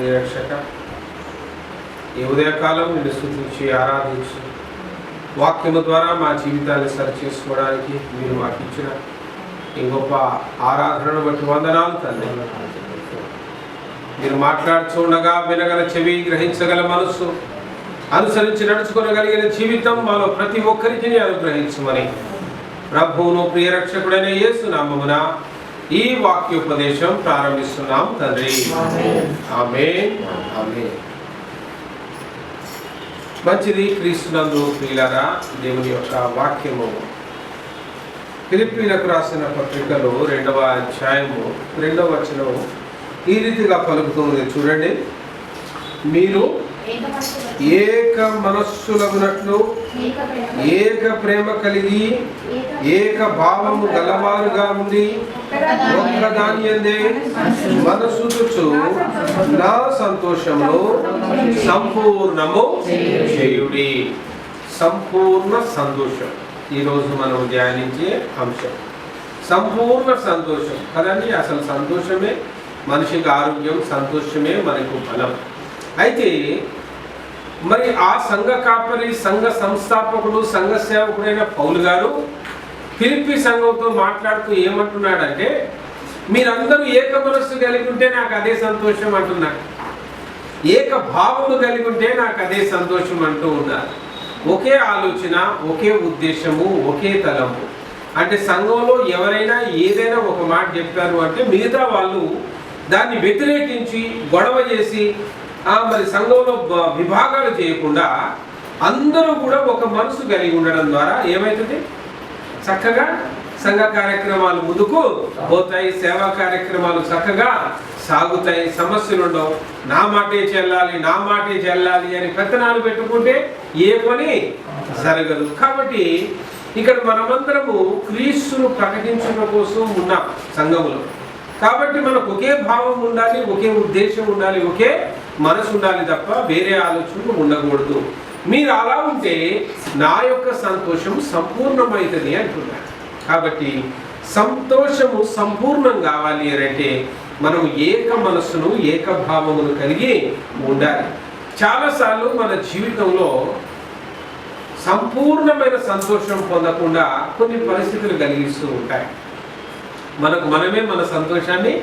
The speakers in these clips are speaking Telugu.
రక్షక ఈ ఉదయకాలం నిన్ను స్తుతించి ఆరాధించి వాక్యము ద్వారా మా జీవితాన్ని సరిచేసుకోవడానికి మీరు మాకు ఇచ్చిన ఈ గొప్ప ఆరాధనను బట్టి వందనాలు తండ్రి. మీరు మాట్లాడుతుండగా వినగల చెవి, గ్రహించగల మనస్సు, అనుసరించి నడుచుకోగలిగిన జీవితం మాలో ప్రతి ఒక్కరికి అనుగ్రహించమని ప్రభువును ప్రియరక్షకుడైన యేసు నామమున ఈ వాక్యోపదేశం ప్రారంభిస్తున్నాం తండ్రి. ఆమేన్. ఆమేన్. మంచిది. క్రీస్తునందు ప్రియులారా, దేవుని యొక్క వాక్యము ఫిలిప్పీలకు రాసిన పత్రికలో 2వ అధ్యాయము 2వ వచనం ఈ రీతిగా పలుకుతుంది. చూడండి, మీరు ఏక మనస్సులగునట్లు ఏక ప్రేమ కలిగి ఏక భావము గలవారుగా ఉండి ఒక్కదాని యందే మనస్సుచు నా సంతోషమును సంపూర్ణము చేయుడి. సంపూర్ణ సంతోషం ఈరోజు మనం ధ్యానించే అంశం. సంపూర్ణ సంతోషం కదండి. అసలు సంతోషమే మనిషికి ఆరోగ్యం, సంతోషమే మనకు బలం. అయితే మరి ఆ సంఘ కాపరి, సంఘ సంస్థాపకుడు, సంఘ సేవకుడైన పౌలు గారు ఫిలిప్పీ సంఘంతో మాట్లాడుతూ ఏమంటున్నాడంటే, మీరందరూ ఏక మనస్సు కలిగి ఉంటే నాకు అదే సంతోషం అంటున్నాడు. ఏక భావము కలిగి ఉంటే నాకు అదే సంతోషం అంటూ ఉన్నారు. ఒకే ఆలోచన, ఒకే ఉద్దేశము, ఒకే తలంపు. అంటే సంఘంలో ఎవరైనా ఏదైనా ఒక మాట చెప్పారు అంటే మిగతా వాళ్ళు దాన్ని వ్యతిరేకించి గొడవ చేసి మరి సంఘంలో విభాగాలు చేయకుండా అందరూ కూడా ఒక మనసు కలిగి ఉండడం ద్వారా ఏమవుతుంది, చక్కగా సంఘ కార్యక్రమాలు ముందుకు పోతాయి, సేవా కార్యక్రమాలు చక్కగా సాగుతాయి, సమస్యలు ఉండవు. నా మాటే చెల్లాలి, నా మాటే చెల్లాలి అని పెత్తనాలు పెట్టుకుంటే ఏ పని జరగదు. కాబట్టి ఇక్కడ మనమందరము క్రీస్తును ప్రకటించడం కోసం ఉన్నాం సంఘములో. కాబట్టి మనకు ఒకే భావం ఉండాలి, ఒకే ఉద్దేశం ఉండాలి, ఒకే మనసు ఉండాలి తప్ప వేరే ఆలోచనలు ఉండకూడదు. మీరు అలా ఉంటే నా యొక్క సంతోషం సంపూర్ణమవుతుంది అంటున్నారు. కాబట్టి సంతోషము సంపూర్ణం కావాలి అంటే మనం ఏక మనస్సును, ఏక భావమును కలిగి ఉండాలి. చాలాసార్లు మన జీవితంలో సంపూర్ణమైన సంతోషం పొందకుండా కొన్ని పరిస్థితులు కలిగిస్తూ ఉంటాయి. మనమే మన సంతోషాన్ని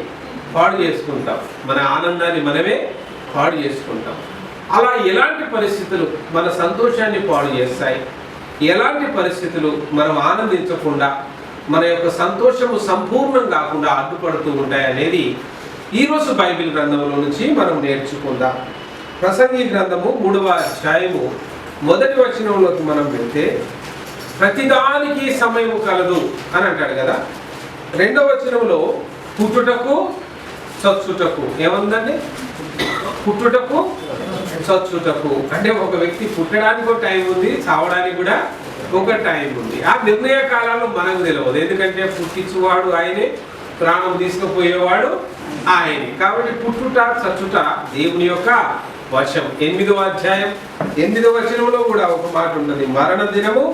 పాడు చేసుకుంటాం, మన ఆనందాన్ని మనమే పాడు చేసుకుంటాం. అలా ఎలాంటి పరిస్థితులు మన సంతోషాన్ని పాడు చేస్తాయి, ఎలాంటి పరిస్థితులు మనం ఆనందించకుండా మన యొక్క సంతోషము సంపూర్ణం కాకుండా అడ్డుపడుతూ ఉంటాయి అనేది ఈరోజు బైబిల్ గ్రంథంలో నుంచి మనం నేర్చుకుందాం. ప్రసంగి గ్రంథము 3వ అధ్యాయము 1వ వచనంలోకి మనం వెళ్తే, ప్రతిదానికి సమయము కలదు అని అంటాడు కదా. 2వ వచనంలో పుట్టుటకు చచ్చుటకు ఏముందండి? పుట్టుటకు చచ్చుటకు అంటే ఒక వ్యక్తి పుట్టడానికి ఒక టైం ఉంది, చావడానికి కూడా ఒక టైం ఉంది. ఆ నిర్ణయ కాలాలు మనకు తెలియదు. ఎందుకంటే పుట్టించువాడు ఆయనే, ప్రాణం తీసుకుపోయేవాడు ఆయనే. కాబట్టి పుట్టుట చచ్చుట దేవుని యొక్క వశం. 8వ అధ్యాయం 8వ వచనంలో కూడా ఒక మాట ఉంటుంది, మరణ దినము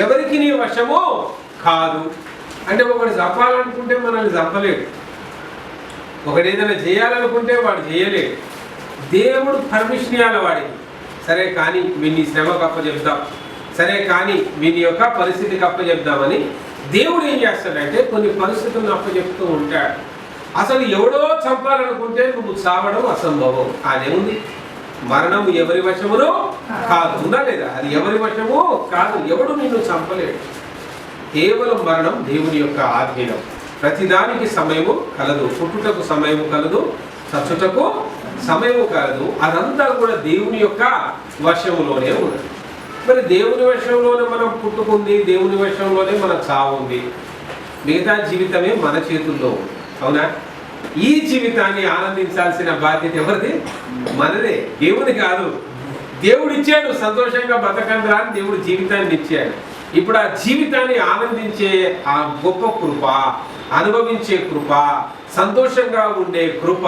ఎవరికి నీ వశము కాదు. అంటే ఒకటి చంపాలనుకుంటే మనల్ని చంపలేడు, ఒకటి ఏదైనా చేయాలనుకుంటే వాడు చేయలేడు. దేవుడు పర్మిషన్ ఇవ్వాలి వాడికి. సరే కానీ వీని శ్రమకు అప్పచెప్దాం, సరే కానీ వీని యొక్క పరిస్థితికి అప్పచెప్దామని దేవుడు ఏం చేస్తాడంటే కొన్ని పరిస్థితులను అప్పచెప్తూ ఉంటాడు. అసలు ఎవడో చంపాలనుకుంటే నువ్వు చావడం అసంభవం. అదేముంది, మరణం ఎవరి వశమునో కాదు. ఉందా లేదా? అది ఎవరి వశమో కాదు, ఎవడు నిన్ను చంపలేడు. కేవలం మరణం దేవుని యొక్క ఆధీనం. ప్రతిదానికి సమయము కలదు. పుట్టుటకు సమయము కలదు, చచ్చుటకు సమయము కలదు. అదంతా కూడా దేవుని యొక్క వశంలోనే ఉన్నది. మరి దేవుని వశంలోనే మనం పుట్టుకుంది, దేవుని వశంలోనే మన చావు ఉంది. మిగతా జీవితమే మన చేతుల్లో ఉంది. అవునా? ఈ జీవితాన్ని ఆనందించాల్సిన బాధ్యత ఎవరిది? మనదే, దేవుని కాదు. దేవుడు ఇచ్చాడు, సంతోషంగా బతకండి అని దేవుడు జీవితాన్ని ఇచ్చాడు. ఇప్పుడు ఆ జీవితాన్ని ఆనందించే ఆ గొప్ప కృప, అనుభవించే కృప, సంతోషంగా ఉండే కృప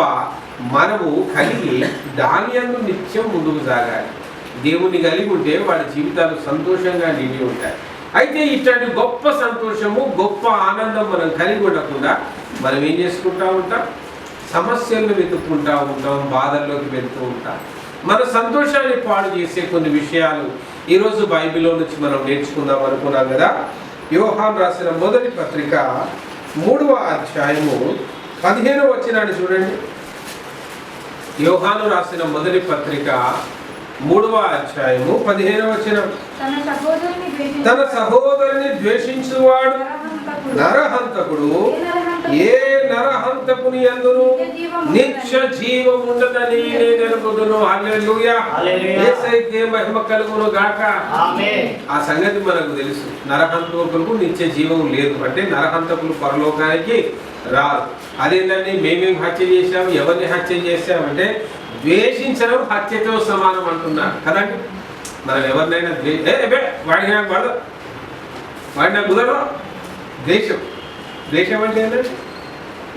మనము కలిగి దాని యందు నిత్యం ముందుకు సాగాలి. దేవుని కలిగి ఉంటే వాడి జీవితాలు సంతోషంగా నిండి ఉంటాయి. అయితే ఇట్లాంటి గొప్ప సంతోషము, గొప్ప ఆనందం మనం కలిగి ఉండకుండా మనం ఏం చేసుకుంటా ఉంటాం? సమస్యలను వెతుక్కుంటూ ఉంటాం, బాధల్లోకి వెళ్తూ ఉంటాం. మన సంతోషాన్ని పాడు చేసే కొన్ని విషయాలు ఈరోజు బైబిల్లో నుంచి మనం నేర్చుకుందాం అనుకున్నాం కదా. యోహాను రాసిన మొదటి పత్రిక 3వ అధ్యాయము 15వ వచనాన్ని చూడండి. యోహాను రాసిన మొదటి పత్రిక 3వ అధ్యాయము 15వ వచనం. తన సహోదరుని ద్వేషించువాడు నరహంతకుడు, ఏ నరహంతకుని యందును నిత్య జీవం ఉండదని నేను ఎరుగుదును. హల్లెలూయా. యేసయ్యకే మహిమ కలుగును గాక. ఆమేన్. ఆ సంగతి మనకు తెలుసు. నరహంతకులకు నిత్య జీవం లేదు అంటే నరహంతకులు పరలోకానికి రాదు. అదేంటండి, మేమేం హత్య చేశాము, ఎవరిని హత్య చేశామంటే ద్వేషించడం హత్యతో సమానం అంటున్నారు కదండి. మనం ఎవరినైనా వాడికి నాకు పడదు, వాడి నాకు కుదరదు. దేశం దేశం అంటే ఏంటంటే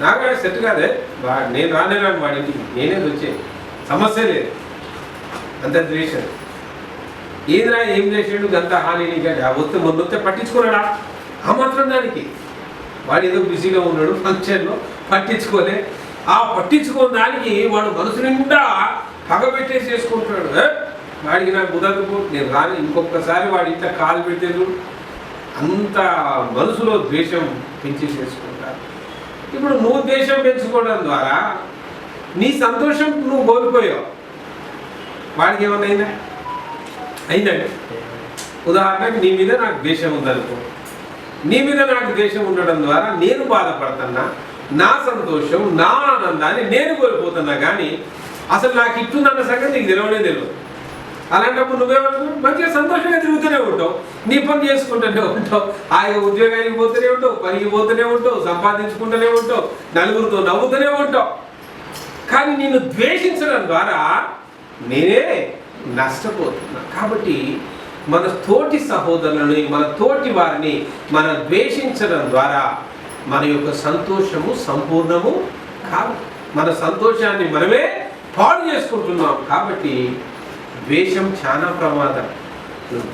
నాకు వాడి సెట్ కాదే, నేను రానేరాను వాడికి, నేనేది వచ్చే సమస్య లేదు, అంత ద్వేషం. ఏదిరా ఏం చేసాడు అంత హాని నీకు వస్తే మొన్న వస్తే పట్టించుకున్నాడా ఆ మాత్రం దానికి. వాడు ఏదో బిజీగా ఉన్నాడు ఫంక్షన్లో, పట్టించుకోలే. ఆ పట్టించుకున్న దానికి వాడు మనసు నిండా పగబెట్టేసి చేసుకుంటాడు. వాడికి నాకు కుదరదు, నేను రాని, ఇంకొకసారి వాడి ఇంట్లో కాలు పెట్టేది. అంత మనసులో ద్వేషం పెంచేసేసుకుంటారు. ఇప్పుడు నువ్వు ద్వేషం పెంచుకోవడం ద్వారా నీ సంతోషం నువ్వు కోల్పోయావు. వాడికి ఏమన్నా అయిందా? అయిందండి. ఉదాహరణకు నీ మీద నాకు ద్వేషం ఉందనుకో, నీ మీద నాకు ద్వేషం ఉండడం ద్వారా నేను బాధపడుతున్నా, నా సంతోషం నా ఆనందాన్ని నేను కోల్పోతున్నా. కానీ అసలు నాకు ఇట్టుందన్న సంగతి నీకు తెలియనే తెలియదు. అలాంటప్పుడు నువ్వేమనుకో మంచిగా సంతోషంగా తిరుగుతూనే ఉంటావు, నీ పని చేసుకుంటూనే ఉంటావు, ఆయన ఉద్యోగానికి పోతూనే ఉంటావు, పనికి పోతూనే ఉంటావు, సంపాదించుకుంటూనే ఉంటావు, నలుగురితో నవ్వుతూనే ఉంటావు. కానీ నిన్ను ద్వేషించడం ద్వారా నేనే నష్టపోతున్నా. కాబట్టి మన తోటి సహోదరులని, మన తోటి వారిని మనం ద్వేషించడం ద్వారా మన యొక్క సంతోషము సంపూర్ణము కాదు. మన సంతోషాన్ని మనమే పాడు చేసుకుంటున్నాం. కాబట్టి ద్వేషం చాలా ప్రమాదం.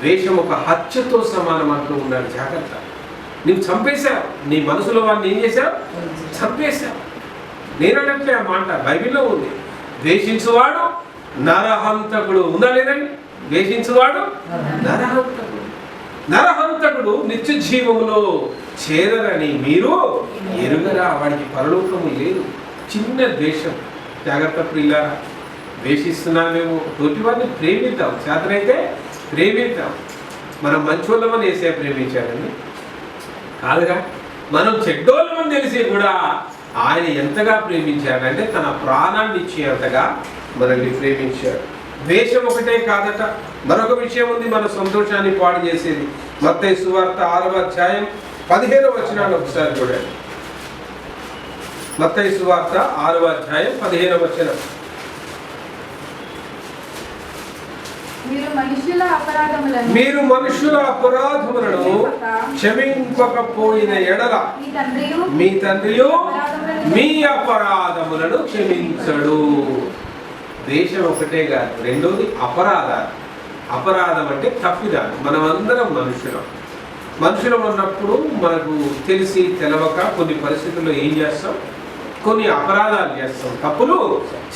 ద్వేషం ఒక హత్యతో సమానం అంటూ ఉన్నాడు. జాగ్రత్త. నువ్వు చంపేశావు, నీ మనసులో వాడిని ఏం చేశావు? చంపేశావు. నేనన్నట్లే ఆ మాట బైబిల్లో ఉంది. ద్వేషించువాడు నరహంతకుడు. ఉందా లేదండి? ద్వేషించువాడు నరహంతకుడు. నరహంతకుడు నిత్య జీవములో చేరరని మీరు ఎరుగరా. వాడికి పరలోకము లేదు. చిన్న ద్వేషం. జాగ్రత్త ప్రియులారా. ద్వేషిస్తున్నామేమో, తోటి వారిని ప్రేమిద్దాం, చేతనైతే ప్రేమిద్దాం. మనం మంచోళ్ళమని వేసే ప్రేమించాడండి కాదుగా. మనం చెడ్డోళ్ళమని తెలిసి కూడా ఆయన ఎంతగా ప్రేమించాడంటే తన ప్రాణాన్ని ఇచ్చేంతగా మనల్ని ప్రేమించాడు. ద్వేషం ఒకటే కాదట, మరొక విషయం ఉంది మన సంతోషాన్ని పాడు చేసేది. మత్తయి సువార్త 6వ అధ్యాయం 15వ వచనాన్ని ఒకసారి చూడండి. మత్తయి సువార్త 6వ అధ్యాయం 15వ వచనం. మీరు మనుషుల అపరాధములను క్షమింపకపోయిన ఎడల మీ తండ్రియు మీ అపరాధములను క్షమించడు. దేశం ఒకటే కాదు, రెండోది అపరాధాలు. అపరాధం అంటే తప్పిదాలు. మనమందరం మనుషులం ఉన్నప్పుడు మనకు తెలిసి తెలవక కొన్ని పరిస్థితుల్లో ఏం చేస్తాం? కొన్ని అపరాధాలు చేస్తాం, తప్పులు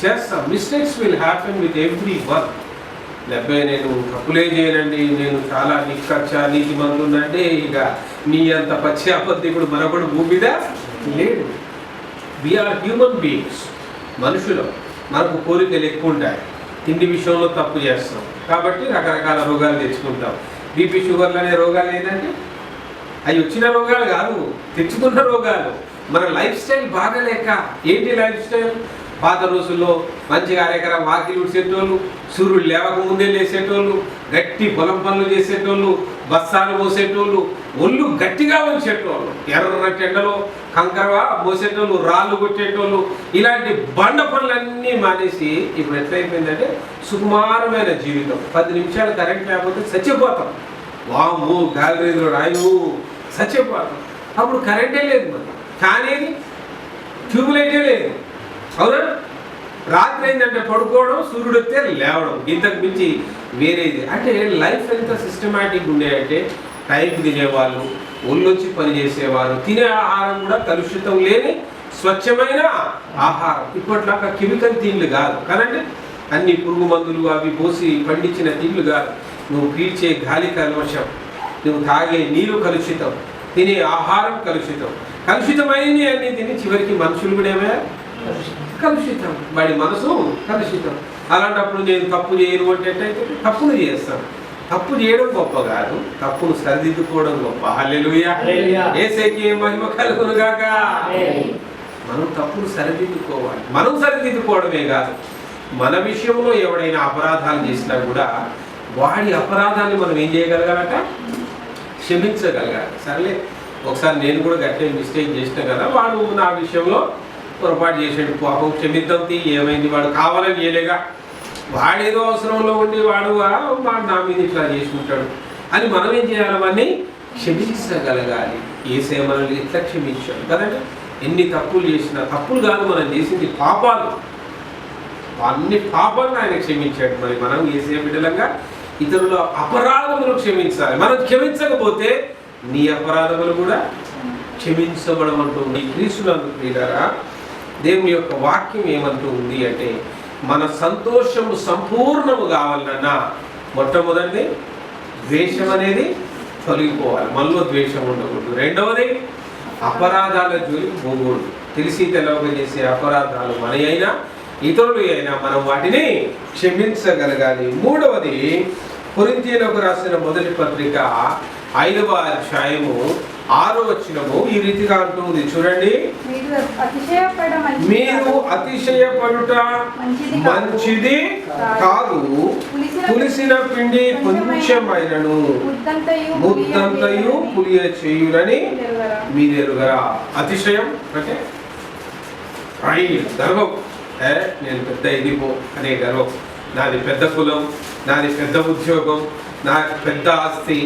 చేస్తాం. Mistakes will happen with every one. లేకపోతే నేను తప్పులే చేయనండి, నేను చాలా నిక్కచ్చా నీతిమంతునంటే ఇక నీ అంత పచ్చి అబద్ధికుడు మరొకడు భూమి మీద లేడు. We are human beings. మనుషులు. మనకు కోరికలు ఎక్కువ ఉంటాయి. తిండి విషయంలో తప్పు చేస్తాం కాబట్టి రకరకాల రోగాలు తెచ్చుకుంటాం. బీపీ షుగర్లు అనే రోగాలు ఏంటంటే అవి వచ్చిన రోగాలు కాదు, తెచ్చుకున్న రోగాలు. మన లైఫ్ స్టైల్ బాగాలేక. ఏంటి లైఫ్ స్టైల్? పాత రోజుల్లో మంచిగా అరెకరం వాకిలు ఉడిసేటోళ్ళు, సూర్యుడు లేవక ముందే లేసేటోళ్ళు, గట్టి పొలం పనులు చేసేటోళ్ళు, బస్తాలు మోసేటోళ్ళు, ఒళ్ళు గట్టిగా ఉంచేటోళ్ళు, ఎర్రటి ఎండలో కంకర మోసేటోళ్ళు, రాళ్ళు కొట్టేటోళ్ళు. ఇలాంటి బండ పనులన్నీ మానేసి ఇప్పుడు ఎట్లయిపోయిందంటే సుకుమారమైన జీవితం. 10 నిమిషాలు కరెంట్ లేకపోతే చచ్చిపోతాం. వాము గాలిలో రాయు చచ్చిపోతాం. అప్పుడు కరెంటే లేదు మనకి, కానీ ట్యూబ్లైటే లేదు. అవునా? రాత్రి అయిందంటే పడుకోవడం, సూర్యుడు వస్తే లేవడం, ఇంతకు మించి వేరేది. అంటే లైఫ్ ఎంత సిస్టమేటిక్ ఉండేదంటే టైంకి తినేవాళ్ళు, ఒళ్ళొచ్చి పని చేసేవారు, తినే ఆహారం కూడా కలుషితం లేని స్వచ్ఛమైన ఆహారం. ఇప్పట్లాగా కెమికల్ తిండ్లు కాదు కదండి, అన్ని పురుగు మందులు అవి పోసి పండించిన తిండ్లు కాదు. నువ్వు పీల్చే గాలి కలుషం, నువ్వు తాగే నీరు కలుషితం, తినే ఆహారం కలుషితం. కలుషితమైనవి అన్ని తిని చివరికి మనుషులు కూడా ఏమే కలుషితం, వాడి మనసు కలుషితం. అలాంటప్పుడు నేను తప్పు చేయను అంటే తప్పును చేస్తాను. తప్పు చేయడం గొప్ప కాదు, తప్పును సరిదిద్దుకోవడం గొప్ప. హల్లెలూయా, యేసుకి మహిమ కలుగును గాక. మనం తప్పును సరిదిద్దుకోవాలి. మనం సరిదిద్దుకోవడమే కాదు, మన విషయంలో ఎవడైనా అపరాధాలు చేసినా కూడా వాడి అపరాధాన్ని మనం ఏం చేయగలగాలట, క్షమించగలగాలి. సర్లే, ఒకసారి నేను కూడా గట్టిగా మిస్టేక్ చేసిన కదా, వాడు నా విషయంలో పొరపాటు చేసాడు, పాపం క్షమిద్దాం తీ, ఏమైంది, వాడు కావాలని చేయలేగా, వాడేదో అవసరంలో ఉండి వాడు నా మీద ఇట్లా చేసుకుంటాడు అని మనం ఏం చేయాలి, అవన్నీ క్షమించగలగాలి. యేసయ్య మనల్ని ఇట్లా క్షమించాడు కదండి. ఎన్ని తప్పులు చేసినా, తప్పులు కాదు మనం చేసింది పాపాలు, అన్ని పాపాలను ఆయన క్షమించాడు. మరి మనం యేసయ్య బిడ్డలంగా ఇతరుల అపరాధములు క్షమించాలి. మనం క్షమించకపోతే నీ అపరాధములు కూడా క్షమించబడమంటూ ఉంది. క్రీస్తునందు ప్రియులారా, దేవుని యొక్క వాక్యం ఏమంటూ ఉంది అంటే, మన సంతోషము సంపూర్ణము కావాలన్నా మొట్టమొదటిది ద్వేషం అనేది తొలగిపోవాలి, మనలో ద్వేషం ఉండకూడదు. రెండవది అపరాధాల జోలికి పోకూడదు. తెలిసి తెలవక చేసే అపరాధాలు మన అయినా ఇతరులు అయినా మనం వాటిని క్షమించగలగాలి. మూడవది కొరింథీయులకు రాసిన మొదటి పత్రిక 5వ అధ్యాయము 6వ వచనము ఈ రీతిగా అంటుంది, చూడండి. మీరు అతిశయపడుట మంచిది కాదు, పులిసిన పిండి కొంచెమైనను ముద్దంతయు పులియ చేయునని మీరెరుగరా. అతిశయం అంటే గర్వం, నేను పెద్ద ఇదిపో అనే గర్వం, నాది పెద్ద కులం, నాది పెద్ద ఉద్యోగం, నాకు పెద్ద ఆస్తి,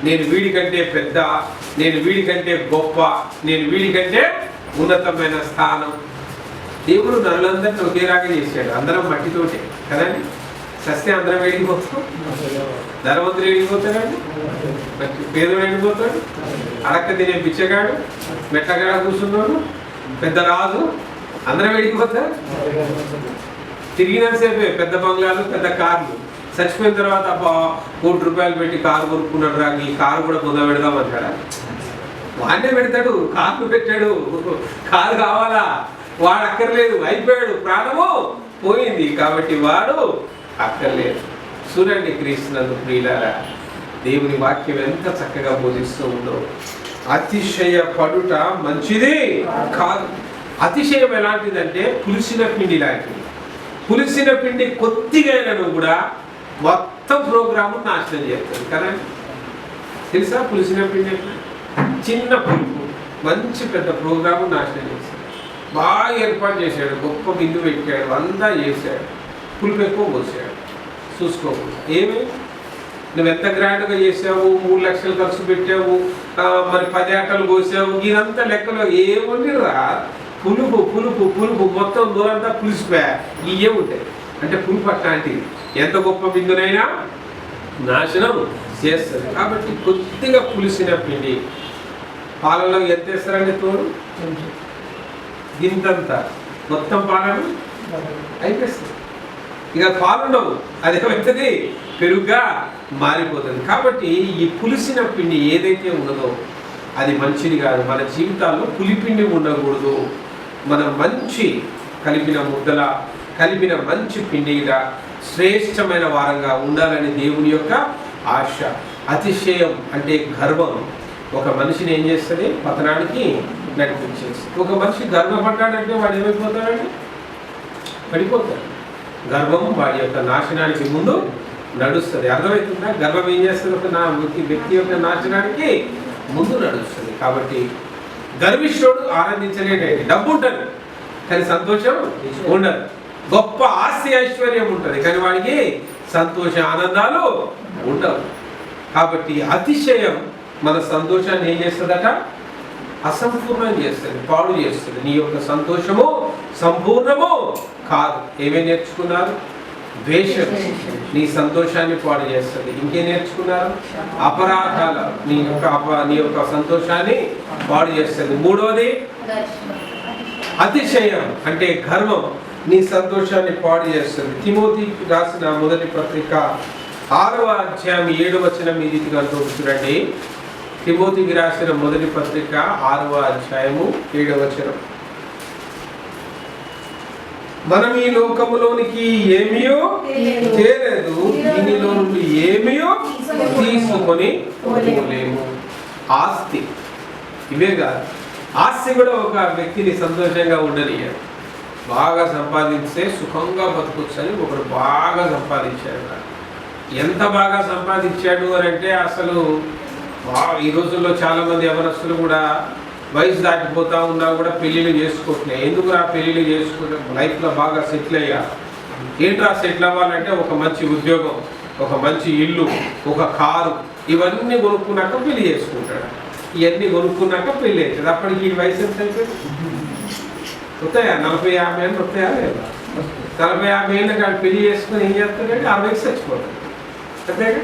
నేను వీడికంటే పెద్ద, నేను వీడికంటే గొప్ప, నేను వీడికంటే ఉన్నతమైన స్థానం. దేవుడు నరులందరినీ ఒకేలాగా చేశాడు, అందరం మట్టితోటే కదండి. సస్తే అందరం వెళ్ళిపోతాం, ధనవంతులు వెళ్ళిపోతాడండి, పేదలు వెళ్ళిపోతాడు, అడక్క తినే బిచ్చగాడు, మెట్టగా కూర్చున్నాడు, పెద్ద రాజు, అందరం వెళ్ళిపోతారు. తిరిగినంతసేపే పెద్ద బంగ్లాలు, పెద్ద కార్లు. చచ్చిపోయిన తర్వాత అబ్బా ₹1,00,00,000 పెట్టి కారు కొనుక్కున్నాడు రా, ఈ కారు కూడా పొంద పెడదాం అంటాడా? వాడే పెడతాడు, కార్లు పెట్టాడు, కారు కావాలా, వాడు అక్కర్లేదు, అయిపోయాడు, ప్రాణము పోయింది కాబట్టి వాడు అక్కర్లేదు. చూడండి క్రీస్తునందు ప్రియులారా, దేవుని వాక్యం ఎంత చక్కగా బోధిస్తూ ఉందో. అతిశయపడుట మంచిది కాదు. అతిశయం ఎలాంటిదంటే పులిసిన పిండి లాంటిది. పులిసిన పిండి కొద్దిగానూ కూడా మొత్తం ప్రోగ్రాము నాశనం చేస్తుంది కదా. తెలుసా పులిసిన పిండి చిన్న పులుపు మంచి పెద్ద ప్రోగ్రాము నాశనం చేస్తాడు. బాగా ఏర్పాటు చేశాడు, గొప్ప బిందు పెట్టాడు, అంతా చేశాడు, పులుపు ఎక్కువ పోసాడు, చూసుకోకూడదు. ఏమి నువ్వు ఎంత గ్రాండ్గా చేసావు, 3 లక్షలు ఖర్చు పెట్టావు, మరి 10 ఏకలు కోసావు, ఇదంతా లెక్కలో ఏముంది రా, పులుపు పులుపు పులుపు మొత్తం దూరంతా పులిసిపోయా ఇవే ఉంటాయి. అంటే పులుపు అట్లాంటిది ఎంత గొప్ప బిందునైనా నాశనం చేస్తుంది. కాబట్టి కొద్దిగా పులిసిన పిండి పాలలో ఎంత వేస్తారండి, తోడు గింతంతా మొత్తం పాలను అయిపోతుంది, ఇక పాలుండవు, అదేమవుతుంది పెరుగుగా మారిపోతుంది. కాబట్టి ఈ పులిసిన పిండి ఏదైతే ఉన్నదో అది మంచిది కాదు. మన జీవితాల్లో పులిపిండి ఉండకూడదు. మనం మంచి కలిపిన ముద్దల, కలిపిన మంచి పిండిగా శ్రేష్టమైన వారంగా ఉండాలని దేవుని యొక్క ఆశ. అతిశయం అంటే గర్వం ఒక మనిషిని ఏం చేస్తుంది, పతనానికి నడిపించేస్తుంది. ఒక మనిషి గర్వపడ్డాడంటే వాడు ఏమైపోతాడండి, పడిపోతాడు. గర్వం వాడి యొక్క నాశనానికి ముందు నడుస్తుంది. అర్థమవుతుందా? గర్వం ఏం చేస్తుంది, ఒక వ్యక్తి యొక్క నాశనానికి ముందు నడుస్తుంది. కాబట్టి గర్విష్ఠుడు ఆనందించలేడండి. డబ్బు ఉంటుంది కానీ సంతోషం ఉండదు. గొప్ప ఆస్తి ఐశ్వర్యం ఉంటుంది కానీ వాడికి సంతోష ఆనందాలు ఉండవు. కాబట్టి అతిశయం మన సంతోషాన్ని ఏం చేస్తుందట, అసంపూర్ణం చేస్తుంది, పాడు చేస్తుంది. నీ యొక్క సంతోషము సంపూర్ణము కాదు. ఏమేమి నేర్చుకున్నారు? ద్వేషం నీ సంతోషాన్ని పాడు చేస్తుంది. ఇంకేం నేర్చుకున్నారు? అపరాధాలు నీ యొక్క సంతోషాన్ని పాడు చేస్తుంది. మూడవది అతిశయం అంటే గర్వం నీ సంతోషాన్ని పాడు చేస్తుంది. తిమోతికి రాసిన మొదటి పత్రిక 6వ అధ్యాయం 7వ వచనం ఈ రీతిగా అంటూ చూడండి. తిమోతికి రాసిన మొదటి పత్రిక 6వ అధ్యాయము 7వ వచనం. మనం ఈ లోకములోనికి ఏమీయో తేలేదు, దీనిలో నుండి ఏమీయో తీసుకొని పోలేము. ఆస్తి ఇవే కాదు, ఆస్తి కూడా ఒక వ్యక్తిని సంతోషంగా ఉండనియదు. బాగా సంపాదించే సుఖంగా బతకొచ్చు అని ఒకడు బాగా సంపాదించాడు. ఎంత బాగా సంపాదించాడు అని అంటే అసలు ఈ రోజుల్లో చాలామంది యవనస్తులు కూడా వయసు దాటిపోతా ఉన్నా కూడా పెళ్ళిళ్ళు చేసుకోవట్లేదు. ఎందుకు పెళ్ళిళ్ళు చేసుకుంటే లైఫ్లో బాగా సెటిల్ అయ్యా. ఏంట్రా సెటిల్ అవ్వాలంటే ఒక మంచి ఉద్యోగం, ఒక మంచి ఇల్లు, ఒక కారు, ఇవన్నీ కొనుక్కున్నాక పెళ్లి చేసుకుంటాడు. ఇవన్నీ కొనుక్కున్నాక పెళ్ళి అవుతుంది. అప్పటికి ఈ వయసు ఎంత అయిపోయింది? వస్తాయా 40-50 ఏళ్ళు వస్తాయా లేదా? 40-50 ఏళ్ళు కాదు పెళ్లి చేసుకుని ఏం చేస్తాడంటే 60కి చచ్చిపోతాడు. అంతేగా?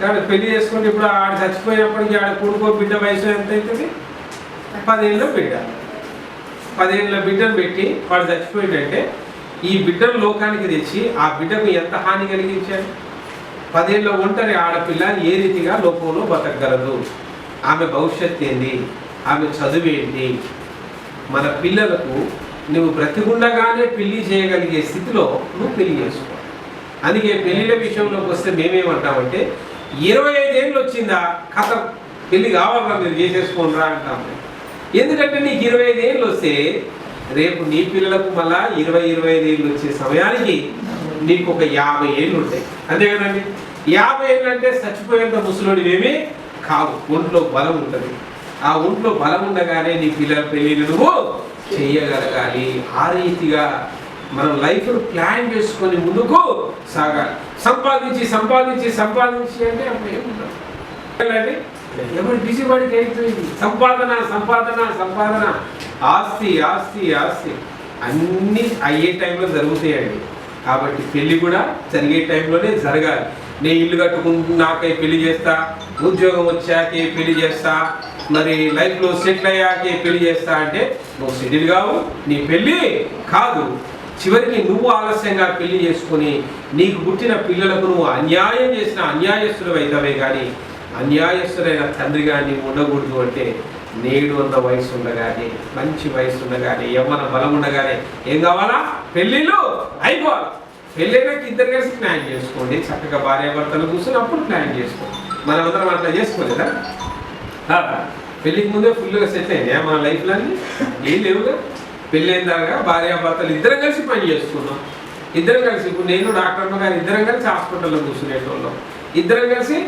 కాబట్టి పెళ్లి చేసుకుంటే ఇప్పుడు ఆడ చచ్చిపోయినప్పటికీ ఆడ కొడుకో బిడ్డ వయసు ఎంత అవుతుంది? 10 ఏళ్ళ బిడ్డ. 10 ఏళ్ళ బిడ్డను పెట్టి వాడు చచ్చిపోయిందంటే ఈ బిడ్డను లోకానికి తెచ్చి ఆ బిడ్డకు ఎంత హాని కలిగించాడు? 10 ఏళ్ళ ఒంటరి ఆడపిల్ల ఏ రీతిగా లోకంలో బతకగలదు? ఆమె భవిష్యత్తు ఏంది? ఆమె చదువేంటి? మన పిల్లలకు నువ్వు బ్రతికుండగానే పెళ్లి చేయగలిగే స్థితిలో నువ్వు పెళ్లి చేసుకో. అందుకే పెళ్లిళ్ళ విషయంలోకి వస్తే మేమేమంటామంటే 25 ఏళ్ళు వచ్చిందా కథ పెళ్లి కావాలా మీరు చేసేసుకోండిరా అంటాము. ఎందుకంటే నీకు 25 ఏళ్ళు వస్తే రేపు నీ పిల్లలకు మళ్ళా 20-25 ఏళ్ళు వచ్చే సమయానికి నీకు ఒక 50 ఏళ్ళు ఉంటాయి. అంతే కదండి? 50 ఏళ్ళు అంటే చచ్చిపోయేంత ముసలోడివేమీ కావు. ఒంట్లో బలం ఉంటుంది. ఆ ఒంట్లో బలం ఉండగానే నీ పిల్లల పెళ్ళిళ్ళు నువ్వు చేయగలగాలి. ఆ రీతిగా మనం లైఫ్ను ప్లాన్ చేసుకొని ముందుకు సాగాలి. సంపాదించి సంపాదించి సంపాదించి అంటే అప్పుడు ఏముంటుంది? ఎవరు బిజీ పడికి అయిపోయింది. సంపాదన సంపాదన సంపాదన, ఆస్తి ఆస్తి ఆస్తి అన్నీ అయ్యే టైంలో జరుగుతాయండి. కాబట్టి పెళ్ళి కూడా జరిగే టైంలోనే జరగాలి. నేను ఇల్లు కట్టుకున్నాకే పెళ్లి చేస్తా, ఉద్యోగం వచ్చాకే పెళ్లి చేస్తా, మరి లైఫ్లో సెటిల్ అయ్యాకే పెళ్లి చేస్తా అంటే నువ్వు సెటిల్ కావు, నీ పెళ్ళి కాదు. చివరికి నువ్వు ఆలస్యంగా పెళ్లి చేసుకుని నీకు పుట్టిన పిల్లలకు నువ్వు అన్యాయం చేసిన అన్యాయస్తుడు అవుతావే కానీ అన్యాయస్తుడైన తండ్రిగా నీవు ఉండకూడదు. అంటే నేడు ఉన్న వయసు ఉండగానే, మంచి వయసు ఉండగానే, యవ్వన బలం ఉండగానే ఏం కావాలా? పెళ్ళిళ్ళు అయిపోవాలి. పెళ్ళైనాక ఇద్దరు కలిసి ప్లాన్ చేసుకోండి. చక్కగా భార్యాభర్తలు కూర్చొని అప్పుడు ప్లాన్ చేసుకోండి. మనం అందరం అట్లా చేసుకోలేదా? పెళ్ళికి ముందే ఫుల్గా సెటిల్ అయినాయా మన లైఫ్లో? ఏం లేవుగా. పెళ్ళైన దాకా భార్యాభర్తలు ఇద్దరం కలిసి పని చేసుకున్నాం. ఇద్దరం కలిసి ఇప్పుడు నేను డాక్టర్ గారు ఇద్దరం కలిసి హాస్పిటల్లో కూర్చునేటోళ్ళం. ఇద్దరం కలిసి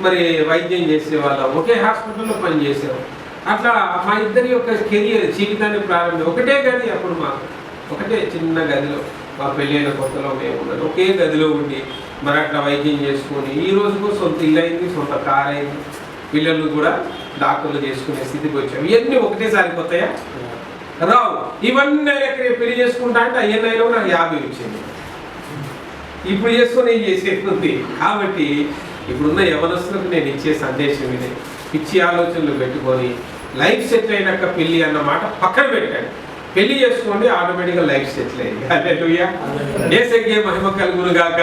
మరి వైద్యం చేసేవాళ్ళం. ఒకే హాస్పిటల్లో పని చేసేవాళ్ళం. అట్లా మా ఇద్దరి యొక్క కెరియర్ జీవితాన్ని ప్రారంభం ఒకటే గది. అప్పుడు మాకు ఒకటే చిన్న గదిలో మా పెళ్ళైన కొత్తలో మేము ఉన్నది ఒకే గదిలో ఉండి మరి అట్లా వైద్యం చేసుకొని ఈ రోజుకు సొంత ఇల్లు అయింది, సొంత కార్ అయింది, పిల్లలు కూడా డాక్టర్లు చేసుకునే స్థితికి వచ్చాము. ఇవన్నీ ఒకటేసారి కొత్తయా రావు. ఇవన్నీ పెళ్లి చేసుకుంటా అంటే అయ్యన్నైనా నాకు 50 వచ్చింది. ఇప్పుడు చేసుకుని ఏం చేసేది. కాబట్టి ఇప్పుడున్న యవనస్తులకు నేను ఇచ్చే సందేశం ఇదే. పిచ్చి ఆలోచనలు పెట్టుకొని లైఫ్ సెటిల్ అయినాక పెళ్ళి అన్న మాట పక్కన పెట్టండి. పెళ్లి చేసుకోండి, ఆటోమేటిక్గా లైఫ్ సెటిల్ అయింది. హల్లెలూయా. యేసుకే మహిమ కలుగును గాక.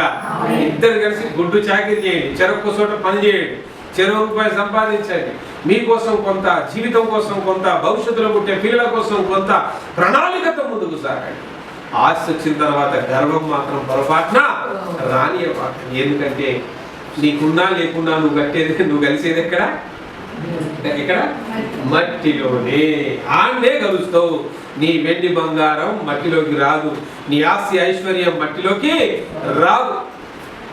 ఇద్దరు కలిసి గుడ్డు చాకిరీ చేయండి, చెరొక్క చోట పని చేయండి, చెరో రూపాయి సంపాదించండి. మీకోసం కొంత, జీవితం కోసం కొంత, భవిష్యత్తులో పుట్టే పిల్లల కోసం కొంత ప్రణాళికతో ముందుకు సాగండి. ఆశ వచ్చిన తర్వాత గర్వం మాత్రం పొరపాటున రానియమాట. ఎందుకంటే నీకున్నా లేకున్నా నువ్వు కట్టేది, నువ్వు కలిసేది ఎక్కడ? మట్టిలోనే. ఆన్నే కలుస్తావు. నీ వెండి బంగారం మట్టిలోకి రాదు, నీ ఆస్తి ఐశ్వర్యం మట్టిలోకి రాదు.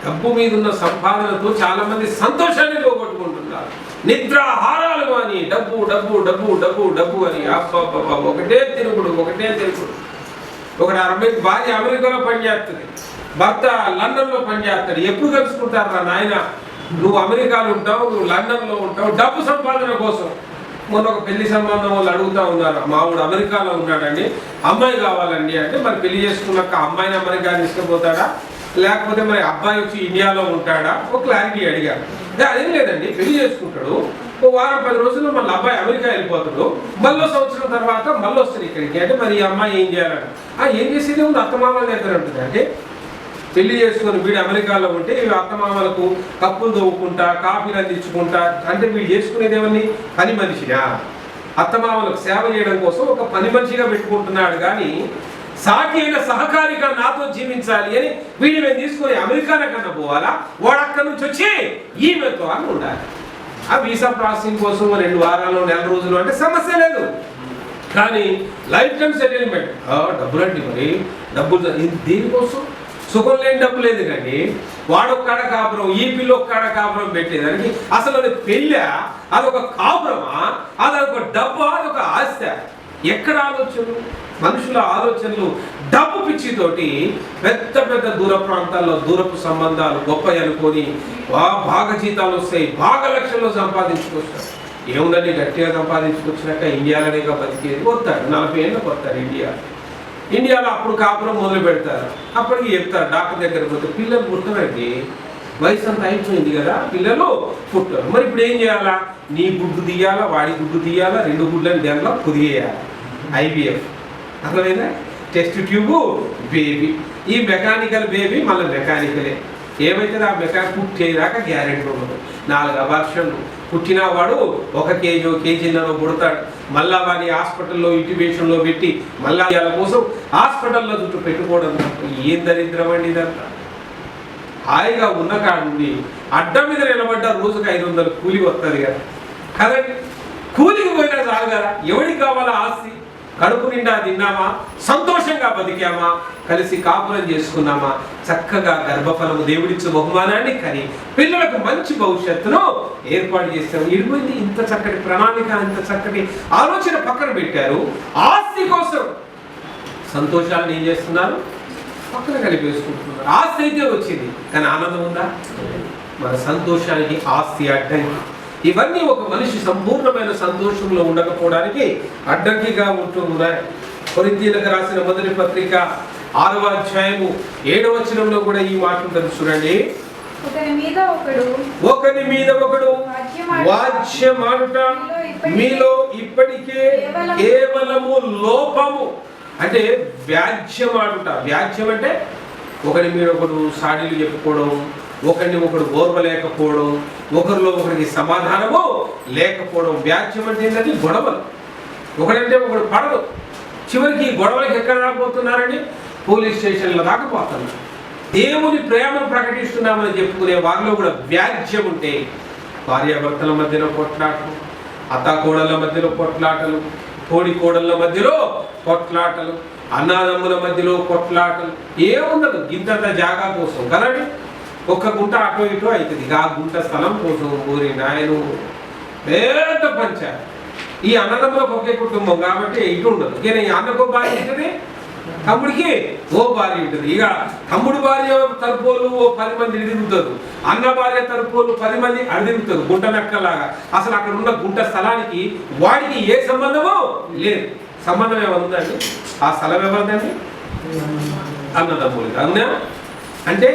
డబ్బు మీద ఉన్న సంపాదనతో చాలా మంది సంతోషాన్ని పోగొట్టుకుంటున్నారు. నిద్రాహారాలు అని డబ్బు డబ్బు డబ్బు డబ్బు డబ్బు అని ఒకటే తిరుగుడు, ఒకటే తిరుగుడు. ఒకటి భార్య అమెరికాలో పనిచేస్తుంది, భర్త లండన్లో పనిచేస్తాడు. ఎప్పుడు కలుసుకుంటారా నాయన? నువ్వు అమెరికాలో ఉంటావు, నువ్వు లండన్లో ఉంటావు, డబ్బు సంపాదన కోసం. మొన్న ఒక పెళ్లి సంబంధం వాళ్ళు అడుగుతా ఉన్నారు, మావుడు అమెరికాలో ఉన్నాడండి, అమ్మాయి కావాలండి అంటే మరి పెళ్లి చేసుకున్నాక అమ్మాయిని అమెరికా తీసుకుపోతాడా లేకపోతే మరి అబ్బాయి వచ్చి ఇండియాలో ఉంటాడా? ఒక క్లారిటీ అడిగారు. అదేం లేదండి, పెళ్లి చేసుకుంటాడు, ఓ వారం 10 రోజుల్లో మళ్ళీ అబ్బాయి అమెరికా వెళ్ళిపోతాడు, మళ్ళీ సంవత్సరం తర్వాత మళ్ళీ వస్తుంది ఇక్కడికి. అంటే మరి ఈ అమ్మాయి ఏం చేయాలంటే ఏం చేసేదే ఉంది, అత్తమామల దగ్గర ఉంటుంది. అంటే పెళ్లి చేసుకుని వీడు అమెరికాలో ఉంటే ఇవి అత్తమామలకు కప్పులు తవ్వుకుంటా కాఫీలు అందించుకుంటా, అంటే వీడు చేసుకునేది ఏమని పని మనిషిగా అత్తమామలకు సేవ చేయడం కోసం ఒక పని మనిషిగా పెట్టుకుంటున్నాడు. కానీ సాటి అయిన సహకారిగా నాతో జీవించాలి అని వీడి మేము తీసుకొని అమెరికానే కన్నా పోవాలా, వాడు అక్కడి నుంచి వచ్చి ఈమెతో అని ఉండాలి. ఆ వీసా ప్రాసెసింగ్ కోసం 2 వారాలు 1 రోజులు అంటే సమస్య లేదు. కానీ లైఫ్ టైం సెటిల్మెంట్ డబ్బులు అండి, మరి డబ్బులు దేనికోసం? సుఖం లేని డబ్బు లేదు. కానీ వాడొక్కడ కాపురం, ఈ పిల్ల ఒక్కడ కాపురం పెట్టేదానికి అసలు అది పెళ్ళా, అదొక కాపురమా, అదొక డబ్బా, అదొక ఆశ? ఎక్కడ ఆలోచనలు? మనుషుల ఆలోచనలు డబ్బు పిచ్చితోటి పెద్ద పెద్ద దూర ప్రాంతాల్లో దూరపు సంబంధాలు గొప్ప అనుకొని బాగా జీతాలు వస్తాయి, బాగా లక్షల్లో సంపాదించుకొస్తారు. ఏముందండి, గట్టిగా సంపాదించుకొచ్చినాక ఇండియాలోనేగా బతికేది. వస్తాడు 40 ఏళ్ళకి వస్తారు ఇండియాలో అప్పుడు కాపురం మొదలు పెడతారు. అప్పటికి చెప్తారు డాక్టర్ దగ్గర పోతే పిల్లలు పుట్టరండి, వయసు అంతా అయిపోయింది కదా, పిల్లలు పుట్టరు. మరి ఇప్పుడు ఏం చేయాలా? నీ గుడ్డు తీయాలా, వాడి గుడ్డు తీయాలా, 2 గుడ్లని దాంట్లో కుదిగేయాలి. IVF అర్థమైందా? Test tube baby. ఈ మెకానికల్ బేబీ మళ్ళీ మెకానికలే. ఏమైతే ఆ మెకానిక్ పుట్టేదాకా గ్యారెంటీ ఉండదు. 4 అబార్షన్లు. పుట్టిన వాడు 1 కేజీన్నర పుడతాడు. మళ్ళా వాడిని హాస్పిటల్లో ఇంటిబేషన్లో పెట్టి మళ్ళా వాళ్ళ కోసం హాస్పిటల్లో చుట్టూ పెట్టుకోవడం ఏం దరిద్రం అండి ఇదంతా. హాయిగా ఉన్న కాడుండి అడ్డ మీద నిలబడ్డ రోజుకి 500 కూలి వస్తుంది కదా కదండి. కూలికి పోయినా చాలు కదా, ఎవరికి కావాలా ఆస్తి? కడుపు నిండా తిన్నామా, సంతోషంగా బతికామా, కలిసి కాపురం చేసుకున్నామా, చక్కగా గర్భఫలము దేవుడిచ్చే బహుమానాన్ని కని పిల్లలకు మంచి భవిష్యత్తును ఏర్పాటు చేస్తాము. ఇడిపోయింది ఇంత చక్కటి ప్రణాళిక, ఇంత చక్కటి ఆలోచన పక్కన పెట్టారు. ఆస్తి కోసం సంతోషాలను ఏం చేస్తున్నారు? పక్కన కలిపేసుకుంటున్నారు. ఆస్తి అయితే వచ్చింది, కానీ ఆనందం ఉందా? మన సంతోషానికి ఆస్తి అడ్డంకి. ఇవన్నీ ఒక మనిషి సంపూర్ణమైన సంతోషంలో ఉండకపోవడానికి అడ్డంకిగా ఉంటున్నాయి. కొరింథీయులకు రాసిన మొదటి పత్రిక 6వ అధ్యాయము 7వ వచనంలో కూడా ఈ మాట ఉంటుంది చూడండి. ఒకని మీద ఒకడు వాద్యమాడుట మీలో ఇప్పటికే కేవలము లోపము. అంటే వ్యాజ్యమాడుట. వ్యాజ్యం అంటే ఒకరి మీద ఒకడు సాడీలు చెప్పుకోవడం, ఒకరిని ఒకడు ఓర్వలేకపోవడం, ఒకరిలో ఒకరికి సమాధానము లేకపోవడం. వ్యాజ్యం అంటే ఏంటంటే గొడవలు. ఒకడంటే ఒకడు పడదు. చివరికి గొడవలకి ఎక్కడ రాకపోతున్నారని పోలీస్ స్టేషన్ల దాకా పోతున్నారు. దేవుని ప్రేమను ప్రకటిస్తున్నామని చెప్పుకునే వారిలో కూడా వ్యాజ్యం ఉంటే భార్యాభర్తల మధ్యలో కొట్లాటలు, అత్తాకోడళ్ళ మధ్యలో కొట్లాటలు, కోడి కోడళ్ళ మధ్యలో కొట్లాటలు, అన్నాదమ్ముల మధ్యలో కొట్లాటలు. ఏముండదు, గింతంత జాగా కోసం కదండి. 1 గుంట అటో ఇటో అవుతుంది. ఆ గుంట స్థలం కోసం ఊరి నాయను పెద్ద పంచాయతీ. ఈ అన్నదమ్ములకు ఒకే కుటుంబం కాబట్టి ఇటు ఉండదు. కానీ అన్నకు భార్య ఉంటుంది, తమ్ముడికి ఓ భార్య ఉంటుంది. ఇక తమ్ముడు భార్య తరపులు 10 మంది తిరుగుతారు, అన్న భార్య తరపులు 10 మంది అడిదిరుగుతారు గుంట నక్కలాగా. అసలు అక్కడ ఉన్న గుంట స్థలానికి వాడికి ఏ సంబంధమో లేదు. సంబంధం ఏమవుతుందండి? ఆ స్థలం ఎవరిదండి? అన్నదమ్ములకి. అవునా? అంటే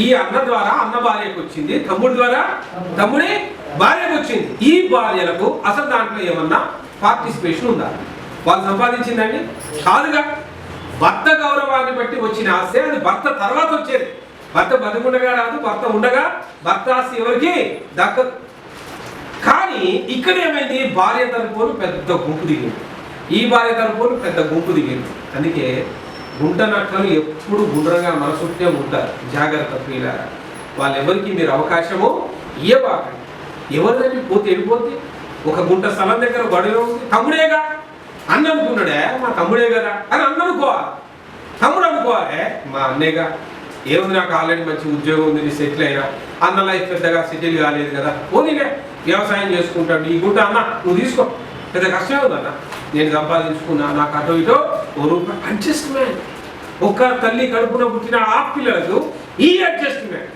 ఈ అన్న ద్వారా అన్న భార్యకు వచ్చింది, తమ్ముడు ద్వారా తమ్ముడి భార్యకు వచ్చింది. ఈ భార్యలకు అసలు దాంట్లో ఏమన్నా పార్టిసిపేషన్ ఉందా? వాళ్ళు సంపాదించిందండి కాదుగా. భర్త గౌరవాన్ని బట్టి వచ్చిన ఆస్తి అది భర్త తర్వాత వచ్చేది. భర్త బతికుండగా రాదు, భర్త ఉండగా భర్త ఆస్తి ఎవరికి దక్కదు. కానీ ఇక్కడ ఏమైంది? భార్య తరపులు పెద్ద గుంపు దిగింది, ఈ భార్య తరపులు పెద్ద గుంపు దిగింది. అందుకే గుంట నక్కలు ఎప్పుడు గుండ్రంగా మనసుట్టే ఉంటారు. జాగ్రత్త ప్రియులారా, వాళ్ళెవరికి మీరు అవకాశము ఇవ్వబాకండి. ఎవరిదండి పోతే వెళ్ళిపోతే? 1 గుంట స్థలం దగ్గర గొడవ ఉంది, తమ్ముడేగా అన్న అనుకున్నాడే, మా తమ్ముడే కదా అని అన్న అనుకోవాలి. తమ్ముడు అనుకోవాలి, మా అన్నేగా. ఏముంది, నాకు ఆల్రెడీ మంచి ఉద్యోగం ఉంది, సెటిల్ అయినా. అన్న లైఫ్ పెద్దగా సెటిల్ కాలేదు కదా, పోనీనే వ్యవసాయం చేసుకుంటాడు. ఈ గుంట అన్న నువ్వు తీసుకో, పెద్ద కష్టమే ఉందన్న, నేను సంపాదించుకున్నా, నాకు అటో ఇటో రూపాయి అడ్జస్ట్మెంట్. 1 తల్లి కడుపున పుట్టిన ఆ పిల్లలకు ఈ అడ్జస్ట్మెంట్.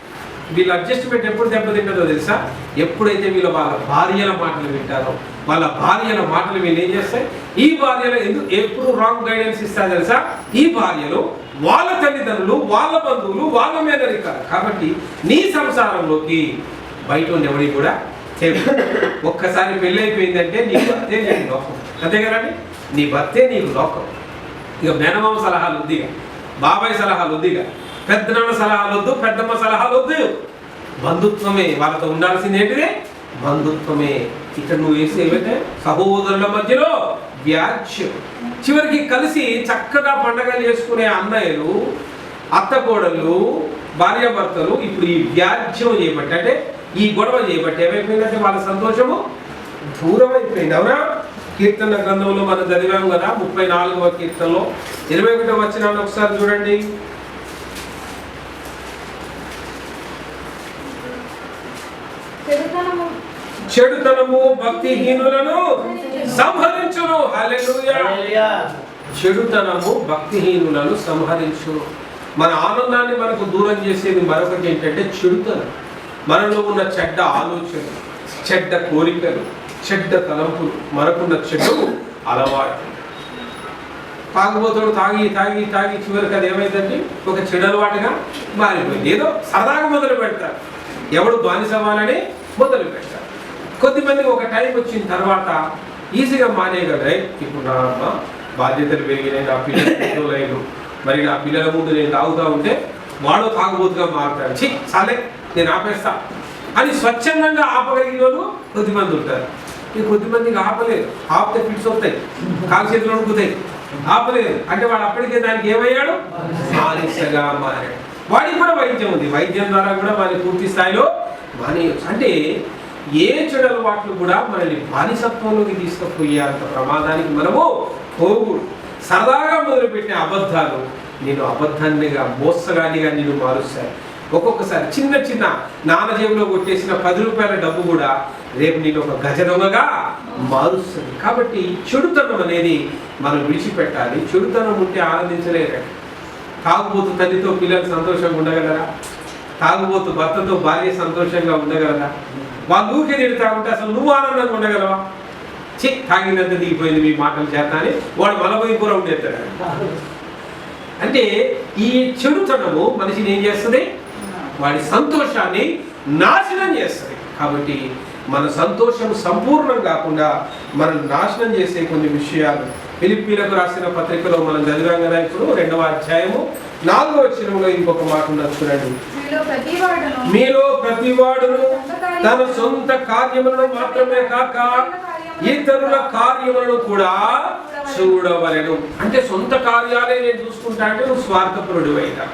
వీళ్ళ అడ్జస్ట్మెంట్ ఎప్పుడు దెబ్బతింటుందో తెలుసా? ఎప్పుడైతే వీళ్ళ వాళ్ళ భార్యల మాటలు వింటారో, వాళ్ళ భార్యల మాటలు వీళ్ళు ఏం చేస్తాయి? ఈ భార్యలు ఎప్పుడు రాంగ్ గైడెన్స్ ఇస్తారు తెలుసా? ఈ భార్యలు వాళ్ళ తల్లిదండ్రులు, వాళ్ళ బంధువులు, వాళ్ళ మేనరికారు. కాబట్టి నీ సంసారంలోకి బయట ఎవరికి కూడా ఒక్కసారి పెళ్ళి అయిపోయిందంటే నీ భర్తే నీకు లోకం, అంతే కదండి. నీ భర్తే నీకు లోకం. ఇక మేనమామ సలహాలు వద్దిగా, బాబాయ్ సలహాలు వద్దిగా, పెద్దనాన్న సలహాలు వద్దు, పెద్దమ్మ సలహాలు వద్దు. బంధుత్వమే, వాళ్ళతో ఉండాల్సింది ఏంటిది? బంధుత్వమే. ఇక్కడ నువ్వు వేసి ఏమైతే సహోదరుల మధ్యలో వ్యాజ్యం. చివరికి కలిసి చక్కగా పండగలు చేసుకునే అన్నయ్యలు, అత్త కోడళ్ళు, భార్యాభర్తలు ఇప్పుడు ఈ వ్యాజ్యం చేయబట్టి, అంటే ఈ గొడవ చేయబట్టి ఏమైపోయిందంటే వాళ్ళ సంతోషము దూరం అయిపోయింది. అవునా? కీర్తన గ్రంథంలో మనం చదివాము కదా, 34వ కీర్తనలో 21వ వచనాన్ని ఒకసారి చూడండి. చెడుతనము భక్తిహీనులను సంహరించును. హల్లెలూయా. చెడుతనము భక్తిహీనులను సంహరించును. మన ఆనందాన్ని మనకు దూరం చేసేది మరొకటి ఏంటంటే చెడుతనం. మనలో ఉన్న చెడ్డ ఆలోచనలు, చెడ్డ కోరికలు, చెడ్డ తలంపులు, మనకున్న చెడు అలవాటు. తాగుబోతుడు తాగి తాగి తాగి చివరికి అది ఏమైందండి ఒక చెడు అలవాటుగా మారిపోయింది. ఏదో సరదాగా మొదలు పెడతారు, ఎవడు బానిసవ్వాలని మొదలు పెడతారు. కొద్దిమందికి ఒక టైం వచ్చిన తర్వాత ఈజీగా మానేయగలరు. ఇప్పుడు నా బాధ్యతలు పెరిగినాయి, నా పిల్లలు అయిన, మరి నా పిల్లల ముందు నేను తాగుతూ ఉంటే వాడు తాగుబోతుగా మారుతాడు. చాలే నేను ఆపేస్తా అని స్వచ్ఛందంగా ఆపగలిగిన వాళ్ళు కొద్దిమంది ఉంటారు. ఈ కొద్దిమందికి ఆపలేదు. ఆపితే ఫిట్స్ వస్తాయి, కాలు చేతులు వణుకుతాయి. ఆపలేదు అంటే వాడు అప్పటికే దానికి ఏమయ్యాడు? బానిసగా మారాడు. వాడికి కూడా వైద్యం ఉంది, వైద్యం ద్వారా కూడా వాడిని పూర్తి స్థాయిలో మానేయచ్చు. అంటే ఏ చెడు అలవాట్లు కూడా మనల్ని బానిసత్వంలోకి తీసుకుపోయేంత ప్రమాదానికి మనము పోకూడదు. సరదాగా మొదలుపెట్టిన అబద్ధాలు నేను అబద్ధాన్నిగా, మోసగానిగా నేను మారుస్తాను. ఒక్కొక్కసారి చిన్న చిన్న నాన్న జేబులో కొట్టేసిన 10 రూపాయల డబ్బు కూడా రేపు నేను ఒక గజదొంగగా మారుస్తుంది. కాబట్టి చెడుతనం అనేది మనం విడిచిపెట్టాలి. చెడుతనం ఉంటే ఆనందించలేరు. తాగుబోతు తల్లితో పిల్లలు సంతోషంగా ఉండగలరా? తాగుబోతు భర్తతో భార్య సంతోషంగా ఉండగలరా? వాళ్ళు ఊరికే తిడతా ఉంటే అసలు నువ్వు ఆనందంగా ఉండగలవా? తాగినంత దిగిపోయింది మీ మాటలు చేత అని వాడు మలపోయి కూడా ఉండేస్తాడు. అంటే ఈ చెడుతనము మనిషిని ఏం చేస్తుంది? వాడి సంతోషాన్ని నాశనం చేస్తుంది. కాబట్టి మన సంతోషం సంపూర్ణం కాకుండా మనం నాశనం చేసే కొన్ని విషయాలు ఫిలిప్పీలకు రాసిన పత్రికలో మనం చదివాం కదా. ఇప్పుడు 2వ అధ్యాయము 4వ వచనంలో ఇంకొక మాట ఉన్నది చూడండి. మీలో ప్రతివాడును తన సొంత కార్యములను మాత్రమే కాక ఇతరుల కార్యములను కూడా చూడవలెను. అంటే సొంత కార్యాలే నేను చూసుకుంటా అంటే నువ్వు స్వార్థపరుడివైనా.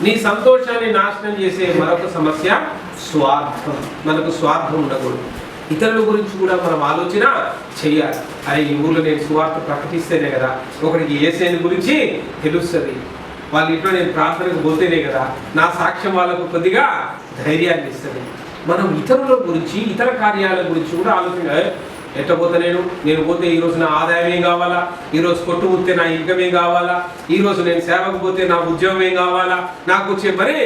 నీ సంతోషాన్ని నాశనం చేసే మరొక సమస్య స్వార్థం. మనకు స్వార్థం ఉండకూడదు. ఇతరుల గురించి కూడా మనం ఆలోచన చెయ్యాలి. అరే ఈ ఊళ్ళో నేను స్వార్థ ప్రకటిస్తేనే కదా ఒకరికి యేసేని గురించి తెలుస్తుంది. వాళ్ళ ఇంట్లో నేను ప్రార్థనకు పోతేనే కదా నా సాక్ష్యం వాళ్ళకు కొద్దిగా ధైర్యాన్ని ఇస్తుంది. మనం ఇతరుల గురించి, ఇతర కార్యాల గురించి కూడా ఆలోచన. ఎట్ట పోతే నేను పోతే ఈరోజు నా ఆదాయం ఏం కావాలా, ఈరోజు కొట్టు ముత్తే నా ఇన్కమ్ ఏం కావాలా, ఈరోజు నేను సేవకు పోతే నా ఉద్యోగం ఏం కావాలా, నాకు వచ్చే మరి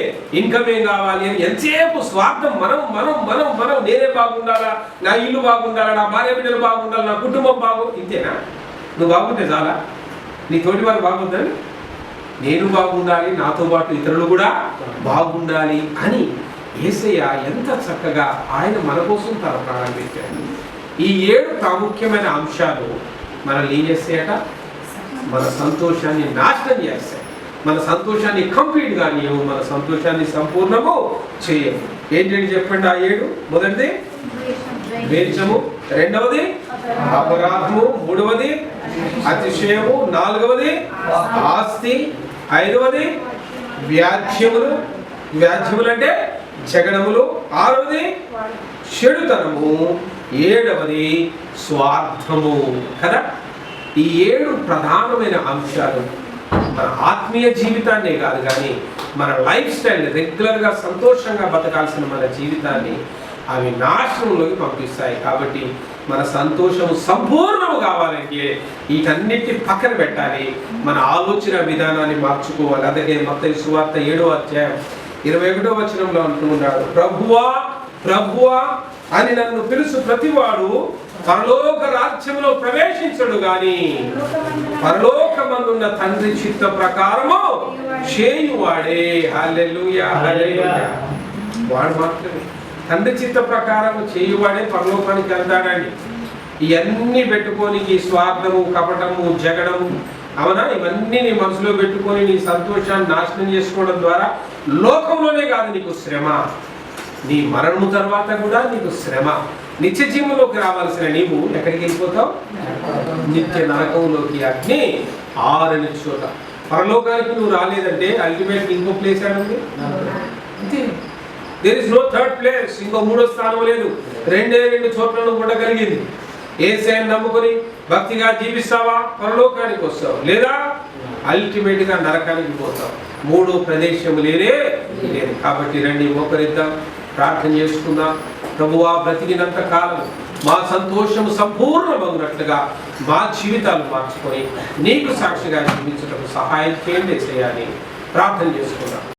ఇన్కమ్ ఏం కావాలి అని ఎంతసేపు స్వార్థం. మనం మనం మనం మనం నేనే బాగుండాలా, నా ఇల్లు బాగుండాలా, నా భార్య బిడ్డలు బాగుండాలి, నా కుటుంబం ఇంతేనా? నువ్వు బాగుంటే చాలా, నీ తోటి వారు బాగుందని నేను బాగుండాలి, నాతో పాటు ఇతరులు కూడా బాగుండాలి అని యేసయ్య ఎంత చక్కగా ఆయన మన కోసం తన ప్రాణం పెట్టాడు. ఈ 7 ప్రాముఖ్యమైన అంశాలు మనల్ని ఏం చేస్తాయట? మన సంతోషాన్ని నాశనం చేస్తాయి. మన సంతోషాన్ని కంప్లీట్గా నీవు, మన సంతోషాన్ని సంపూర్ణము చేయము. ఏంటంటే చెప్పండి ఆ 7. మొదటిది ద్వేషము, 2వది అపరాధము, 3వది అతిశయము, 4వది ఆస్తి, 5వది వ్యాజ్యములు, వ్యాజ్యములు అంటే జగడములు, 6వది చెడుతనము, 7వది స్వార్థము కదా. ఈ 7 ప్రధానమైన అంశాలు మన ఆత్మీయ జీవితాన్నే కాదు కానీ మన లైఫ్ స్టైల్ రెగ్యులర్గా సంతోషంగా బతకాల్సిన మన జీవితాన్ని అవి నాశనంలోకి పంపిస్తాయి. కాబట్టి మన సంతోషము సంపూర్ణము కావాలంటే వీటన్నిటి పక్కన పెట్టాలి. మన ఆలోచన విధానాన్ని మార్చుకోవాలి. అదే మత్తయి సువార్త 7వ అధ్యాయం 21వ వచనంలో అంటున్నాడు, ప్రభువా ప్రభువా అని నన్ను పిలుసు ప్రతివాడు పరలోక రాజ్యంలో ప్రవేశించడు గాని పరలోకమందున్న తండ్రి చిత్త ప్రకారము చేయువాడే. హల్లెలూయా హల్లెలూయా. వాడు మాత్రమే. తండ్రి చిత్త ప్రకారం చేయువాడే పరలోకానికి వెళ్తాడండి. ఇవన్నీ పెట్టుకొని ఈ స్వార్థము, కపటము, జగడము, అవునా, ఇవన్నీ నీ మనసులో పెట్టుకొని నీ సంతోషాన్ని నాశనం చేసుకోవడం ద్వారా లోకంలోనే కాదు నీకు శ్రమ, నీ మరణము తర్వాత కూడా నీకు శ్రమ. నిత్య జీవంలోకి రావాల్సిన నీవు ఎక్కడికి వెళ్ళిపోతావు? నిత్య నరకంలోకి, అగ్ని ఆరని చోట. పరలోకానికి నువ్వు రాలేదంటే అల్టిమేట్ ఇంకో ప్లేస్ ఏమంది? There is no third place. ఇంకో మూడో స్థానం లేదు. రెండే రెండు చోట్ల నువ్వు ఉండగలిగింది. యేసయ్యను నమ్ముకొని భక్తిగా జీవిస్తావా, పరలోకానికి వస్తావు, లేదా అల్టిమేట్ గా నరకానికి పోతావు. మూడో ప్రదేశం లేనే లేదు. కాబట్టి రండి మోకరిద్దాం, ప్రార్థన చేసుకుందాం. ప్రభువా, బ్రతికినంత కాలం మా సంతోషం సంపూర్ణమగునట్లుగా మా జీవితాలు మార్చుకొని నీకు సాక్షిగా జీవించడం సహాయం చేయండి యేసయ్యా అని ప్రార్థన చేసుకుందాం.